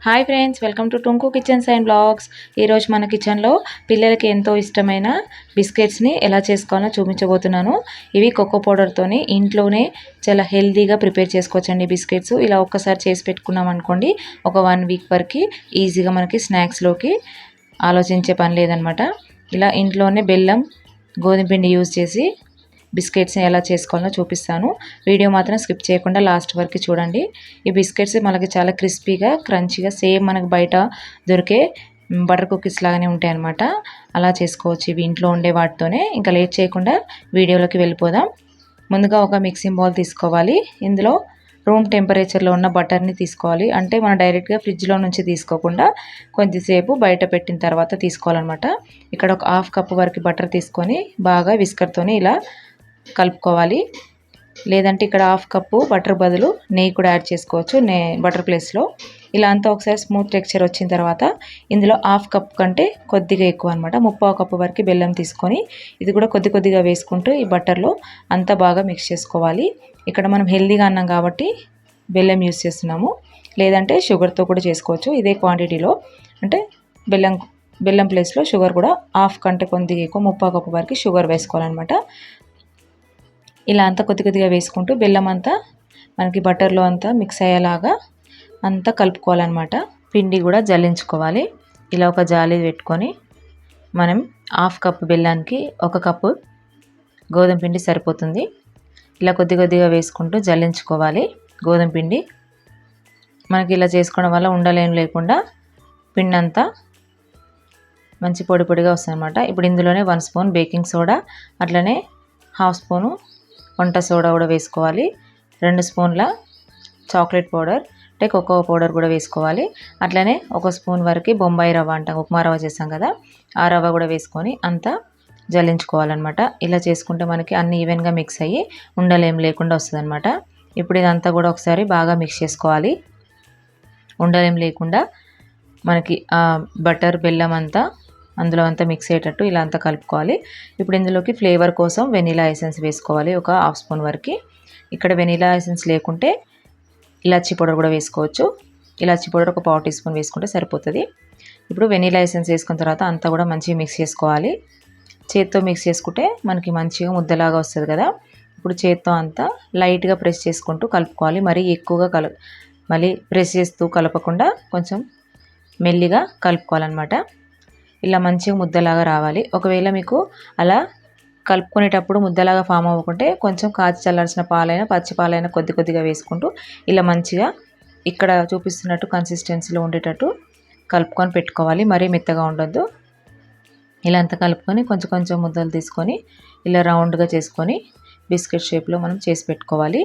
Hi friends, welcome to Tunku kitchens and blogs. ఈరోజు మన కిచెన్లో పిల్లలకి ఎంతో ఇష్టమైన బిస్కెట్స్ని ఎలా చేసుకోవాలో చూపించబోతున్నాను. ఇవి కోకో పౌడర్తోని ఇంట్లోనే చాలా హెల్తీగా ప్రిపేర్ చేసుకోవచ్చండి. బిస్కెట్స్ ఇలా ఒక్కసారి చేసి పెట్టుకున్నాం అనుకోండి, ఒక 1 వీక్ వరకు ఈజీగా మనకి స్నాక్స్లోకి ఆలోచించే పని లేదనమాట. ఇలా ఇంట్లోనే బెల్లం, గోధుమ పిండి యూజ్ చేసి బిస్కెట్స్ని ఎలా చేసుకోవాలో చూపిస్తాను. వీడియో మాత్రం స్కిప్ చేయకుండా లాస్ట్ వరకు చూడండి. ఈ బిస్కెట్స్ మనకి చాలా క్రిస్పీగా, క్రంచీగా, సేమ్ మనకు బయట దొరికే బటర్ కుకీస్ లాగానే ఉంటాయి అన్నమాట. అలా చేసుకోవచ్చు ఇవి ఇంట్లో ఉండే వాటితోనే. ఇంకా లేట్ చేయకుండా వీడియోలోకి వెళ్ళిపోదాం. ముందుగా ఒక మిక్సింగ్ బౌల్ తీసుకోవాలి. ఇందులో రూమ్ టెంపరేచర్లో ఉన్న బటర్ని తీసుకోవాలి. అంటే మనం డైరెక్ట్గా ఫ్రిడ్జ్లో నుంచి తీసుకోకుండా కొద్దిసేపు బయట పెట్టిన తర్వాత తీసుకోవాలన్నమాట. ఇక్కడ ఒక 1/2 కప్పు వరకు బటర్ తీసుకొని బాగా విస్కర్తోని ఇలా కలుపుకోవాలి. లేదంటే ఇక్కడ 1/2 కప్పు బటర్ బదులు నెయ్యి కూడా యాడ్ చేసుకోవచ్చు, బటర్ ప్లేస్లో. ఇలా అంతా ఒకసారి స్మూత్ టెక్స్చర్ వచ్చిన తర్వాత ఇందులో 1/2 కప్ కంటే కొద్దిగా ఎక్కువ అనమాట, 3/4 కప్పు వరకు బెల్లం తీసుకొని ఇది కూడా కొద్దిగా వేసుకుంటూ ఈ బటర్లో అంతా బాగా మిక్స్ చేసుకోవాలి. ఇక్కడ మనం హెల్తీగా అన్నాం కాబట్టి బెల్లం యూస్ చేస్తున్నాము. లేదంటే షుగర్తో కూడా చేసుకోవచ్చు ఇదే క్వాంటిటీలో. అంటే బెల్లం ప్లేస్లో షుగర్ కూడా 1/2 కంటే కొద్దిగా ఎక్కువ 3/4 కప్పు వరకు షుగర్ వేసుకోవాలన్నమాట. ఇలా అంతా కొద్దిగా వేసుకుంటూ బెల్లం అంతా మనకి బటర్లో అంతా మిక్స్ అయ్యేలాగా అంతా కలుపుకోవాలన్నమాట. పిండి కూడా జల్లించుకోవాలి. ఇలా ఒక జాలి పెట్టుకొని మనం 1/2 కప్పు బెల్లానికి 1 కప్పు గోధుమ పిండి సరిపోతుంది. ఇలా కొద్దిగా వేసుకుంటూ జల్లించుకోవాలి గోధుమ పిండి. మనకి ఇలా చేసుకోవడం వల్ల ఉండలేం లేకుండా పిండి అంతా మంచి పొడిగా వస్తుంది అనమాట. ఇప్పుడు ఇందులోనే 1 స్పూన్ బేకింగ్ సోడా, అట్లనే 1/2 స్పూను వంట సోడా కూడా వేసుకోవాలి. 2 స్పూన్ల చాక్లెట్ పౌడర్ అంటే కోకో పౌడర్ కూడా వేసుకోవాలి. అట్లనే 1 స్పూన్ వరకు బొంబాయి రవ్వ అంటాం, ఉప్మా రవ్వ చేస్తాం కదా, ఆ రవ్వ కూడా వేసుకొని అంతా జల్లించుకోవాలన్నమాట. ఇలా చేసుకుంటే మనకి అన్ని ఈవెన్గా మిక్స్ అయ్యి ఉండలేం లేకుండా వస్తుంది అనమాట. ఇప్పుడు ఇదంతా కూడా ఒకసారి బాగా మిక్స్ చేసుకోవాలి. ఉండలేం లేకుండా మనకి బటర్ బెల్లం అంతా అందులో అంతా మిక్స్ అయ్యేటట్టు ఇలా అంతా కలుపుకోవాలి. ఇప్పుడు ఇందులోకి ఫ్లేవర్ కోసం వెనిలా ఎసెన్స్ వేసుకోవాలి, ఒక 1/2 స్పూన్ వరకు. ఇక్కడ వెనిలా ఎసెన్స్ లేకుంటే ఇలాచీ పౌడర్ కూడా వేసుకోవచ్చు. ఇలాచీ పౌడర్ ఒక 1/4 టీ స్పూన్ వేసుకుంటే సరిపోతుంది. ఇప్పుడు వెనిలా ఎసెన్స్ వేసుకున్న తర్వాత అంతా కూడా మంచిగా మిక్స్ చేసుకోవాలి. చేత్తో మిక్స్ చేసుకుంటే మనకి మంచిగా ముద్దలాగా వస్తుంది కదా. ఇప్పుడు చేత్తో అంతా లైట్గా ప్రెస్ చేసుకుంటూ కలుపుకోవాలి. మరీ ఎక్కువగా మళ్ళీ ప్రెస్ చేస్తూ కలపకుండా కొంచెం మెల్లిగా కలుపుకోవాలన్నమాట. ఇలా మంచిగా ముద్దలాగా రావాలి. ఒకవేళ మీకు అలా కలుపుకునేటప్పుడు ముద్దలాగా ఫామ్ అవ్వకుంటే కొంచెం కాచి చల్లార్చిన పాలైనా పచ్చి పాలైనా కొద్దిగా వేసుకుంటూ ఇలా మంచిగా ఇక్కడ చూపిస్తున్నట్టు కన్సిస్టెన్సీలో ఉండేటట్టు కలుపుకొని పెట్టుకోవాలి. మరీ మెత్తగా ఉండొద్దు. ఇలా అంతా కలుపుకొని కొంచెం ముద్దలు తీసుకొని ఇలా రౌండ్గా చేసుకొని బిస్కెట్ షేప్లో మనం చేసి పెట్టుకోవాలి.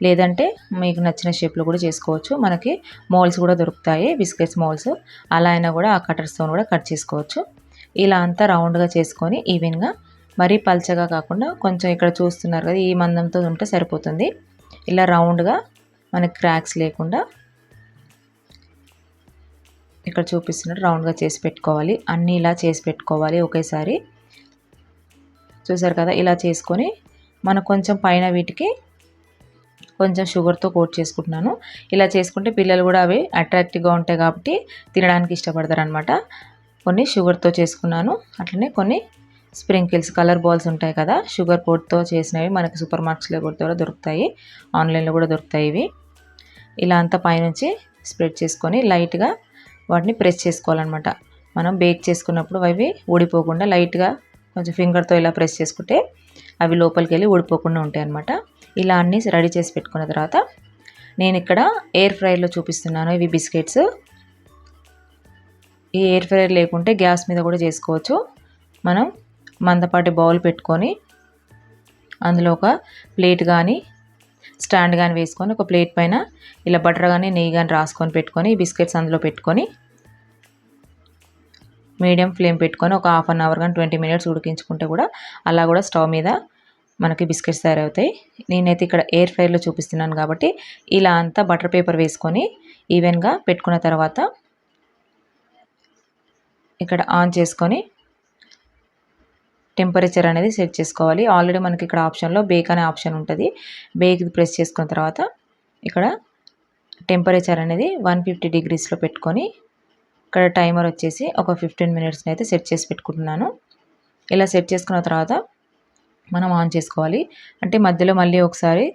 లేదంటే మీకు నచ్చిన షేప్లో కూడా చేసుకోవచ్చు. మనకి మోల్డ్స్ కూడా దొరుకుతాయి, బిస్కెట్స్ మోల్డ్స్. అలా అయినా కూడా ఆ కటర్స్తో కూడా కట్ చేసుకోవచ్చు. ఇలా అంతా రౌండ్గా చేసుకొని ఈవెన్గా, మరీ పల్చగా కాకుండా కొంచెం ఇక్కడ చూస్తున్నారు కదా ఈ మందంతో ఉంటే సరిపోతుంది. ఇలా రౌండ్గా మనకి క్రాక్స్ లేకుండా ఇక్కడ చూపిస్తున్నట్టు రౌండ్గా చేసి పెట్టుకోవాలి. అన్నీ ఇలా చేసి పెట్టుకోవాలి ఒకేసారి. చూసారు కదా, ఇలా చేసుకొని మనం కొంచెం పైన వీటికి కొంచెం షుగర్తో కోట్ చేసుకుంటున్నాను. ఇలా చేసుకుంటే పిల్లలు కూడా అవి అట్రాక్టివ్గా ఉంటాయి కాబట్టి తినడానికి ఇష్టపడతారు అనమాట. కొన్ని షుగర్తో చేసుకున్నాను. అట్లనే కొన్ని స్ప్రింకిల్స్, కలర్ బాల్స్ ఉంటాయి కదా, షుగర్ కోట్తో చేసినవి మనకి సూపర్ మార్కెట్స్లో కూడా దొరుకుతాయి, ఆన్లైన్లో కూడా దొరుకుతాయి ఇవి. ఇలా అంతా పైనుంచి స్ప్రెడ్ చేసుకొని లైట్గా వాటిని ప్రెస్ చేసుకోవాలన్నమాట. మనం బేక్ చేసుకున్నప్పుడు అవి ఊడిపోకుండా లైట్గా కొంచెం ఫింగర్తో ఇలా ప్రెస్ చేసుకుంటే అవి లోపలికి వెళ్ళి ఊడిపోకుండా ఉంటాయి అన్నమాట. ఇలా అన్నీ రెడీ చేసి పెట్టుకున్న తర్వాత నేను ఇక్కడ ఎయిర్ ఫ్రైలో చూపిస్తున్నాను ఇవి బిస్కెట్స్. ఈ ఎయిర్ ఫ్రైర్ లేకుంటే గ్యాస్ మీద కూడా చేసుకోవచ్చు. మనం మందపాటి బౌల్ పెట్టుకొని అందులో ఒక ప్లేట్ కానీ స్టాండ్ కానీ వేసుకొని ఒక ప్లేట్ పైన ఇలా బటర్ కానీ నెయ్యి కానీ రాసుకొని పెట్టుకొని ఈ బిస్కెట్స్ అందులో పెట్టుకొని మీడియం ఫ్లేమ్ పెట్టుకొని ఒక 1/2 అవర్ కానీ 20 మినిట్స్ ఉడికించుకుంటే కూడా అలా కూడా స్టవ్ మీద మనకి బిస్కెట్స్ తయారవుతాయి. నేనైతే ఇక్కడ ఎయిర్ ఫ్రైర్లో చూపిస్తున్నాను కాబట్టి ఇలా అంతా బటర్ పేపర్ వేసుకొని ఈవెన్గా పెట్టుకున్న తర్వాత ఇక్కడ ఆన్ చేసుకొని టెంపరేచర్ అనేది సెట్ చేసుకోవాలి. ఆల్రెడీ మనకి ఇక్కడ ఆప్షన్లో బేక్ అనే ఆప్షన్ ఉంటుంది. బేక్ ప్రెస్ చేసుకున్న తర్వాత ఇక్కడ టెంపరేచర్ అనేది 150 డిగ్రీస్లో పెట్టుకొని ఇక్కడ టైమర్ వచ్చేసి ఒక 15 మినిట్స్ని అయితే సెట్ చేసి పెట్టుకుంటున్నాను. ఇలా సెట్ చేసుకున్న తర్వాత మనం ఆన్ చేసుకోవాలి. అంటే మధ్యలో మళ్ళీ ఒకసారి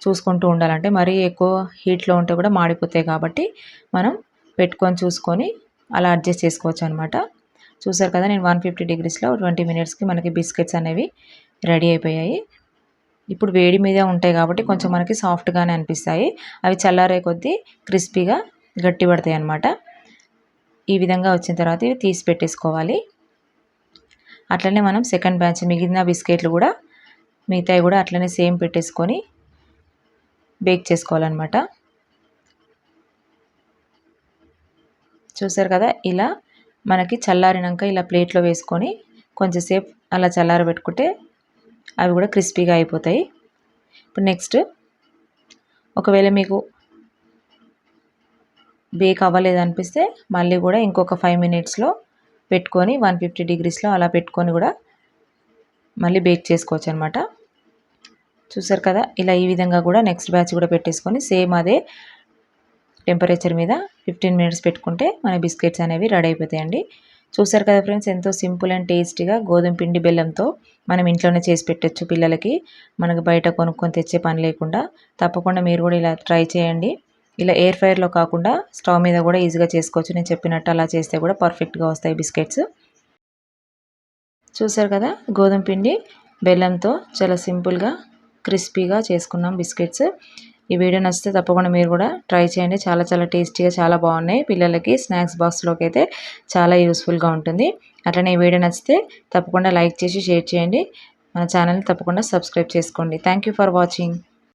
చూసుకుంటూ ఉండాలంటే మరీ ఎక్కువ హీట్లో ఉంటే కూడా మాడిపోతాయి కాబట్టి మనం పెట్టుకొని చూసుకొని అలా అడ్జస్ట్ చేసుకోవచ్చు అనమాట. చూసారు కదా, నేను 150 డిగ్రీస్లో 20 మినిట్స్కి మనకి బిస్కెట్స్ అనేవి రెడీ అయిపోయాయి. ఇప్పుడు వేడి మీద ఉంటాయి కాబట్టి కొంచెం మనకి సాఫ్ట్గానే అనిపిస్తాయి. అవి చల్లారే కొద్దీ క్రిస్పీగా గట్టి పడతాయి అన్నమాట. ఈ విధంగా వచ్చిన తర్వాత ఇవి తీసి పెట్టేసుకోవాలి. అట్లనే మనం సెకండ్ బ్యాచ్ మిగిలిన బిస్కెట్లు కూడా మిగతాయి కూడా అట్లనే సేమ్ పెట్టేసుకొని బేక్ చేసుకోవాలన్నమాట. చూసారు కదా, ఇలా మనకి చల్లారినాక ఇలా ప్లేట్లో వేసుకొని కొంచెంసేపు అలా చల్లారబెట్టుకుంటే అవి కూడా క్రిస్పీగా అయిపోతాయి. ఇప్పుడు నెక్స్ట్ ఒకవేళ మీకు బేక్ అవ్వలేదనిపిస్తే మళ్ళీ కూడా ఇంకొక 5 మినిట్స్లో పెట్టుకొని 150 డిగ్రీస్లో అలా పెట్టుకొని కూడా మళ్ళీ బేక్ చేసుకోవచ్చు అనమాట. చూసారు కదా, ఇలా ఈ విధంగా కూడా నెక్స్ట్ బ్యాచ్ కూడా పెట్టేసుకొని సేమ్ అదే టెంపరేచర్ మీద 15 మినిట్స్ పెట్టుకుంటే మన బిస్కెట్స్ అనేవి రెడీ అయిపోతాయండి. చూసారు కదా ఫ్రెండ్స్, ఎంతో సింపుల్ అండ్ టేస్టీగా గోధుమ పిండి బెల్లంతో మనం ఇంట్లోనే చేసి పెట్టచ్చు పిల్లలకి. మనకు బయట కొనుక్కొని తెచ్చే పని లేకుండా. తప్పకుండా మీరు కూడా ఇలా ట్రై చేయండి. ఇలా ఎయిర్ ఫ్రైర్లో కాకుండా స్టవ్ మీద కూడా ఈజీగా చేసుకోవచ్చు. నేను చెప్పినట్టు అలా చేస్తే కూడా పర్ఫెక్ట్గా వస్తాయి బిస్కెట్స్. చూసారు కదా, గోధుమ పిండి బెల్లంతో చాలా సింపుల్గా క్రిస్పీగా చేసుకున్నాం బిస్కెట్స్. ఈ వీడియో నచ్చితే తప్పకుండా మీరు కూడా ట్రై చేయండి. చాలా చాలా టేస్టీగా చాలా బాగున్నాయి. పిల్లలకి స్నాక్స్ బాక్స్లోకి అయితే చాలా యూస్ఫుల్గా ఉంటుంది. అట్లనే ఈ వీడియో నచ్చితే తప్పకుండా లైక్ చేసి షేర్ చేయండి. మన ఛానల్ని తప్పకుండా సబ్స్క్రైబ్ చేసుకోండి. Thank you for watching.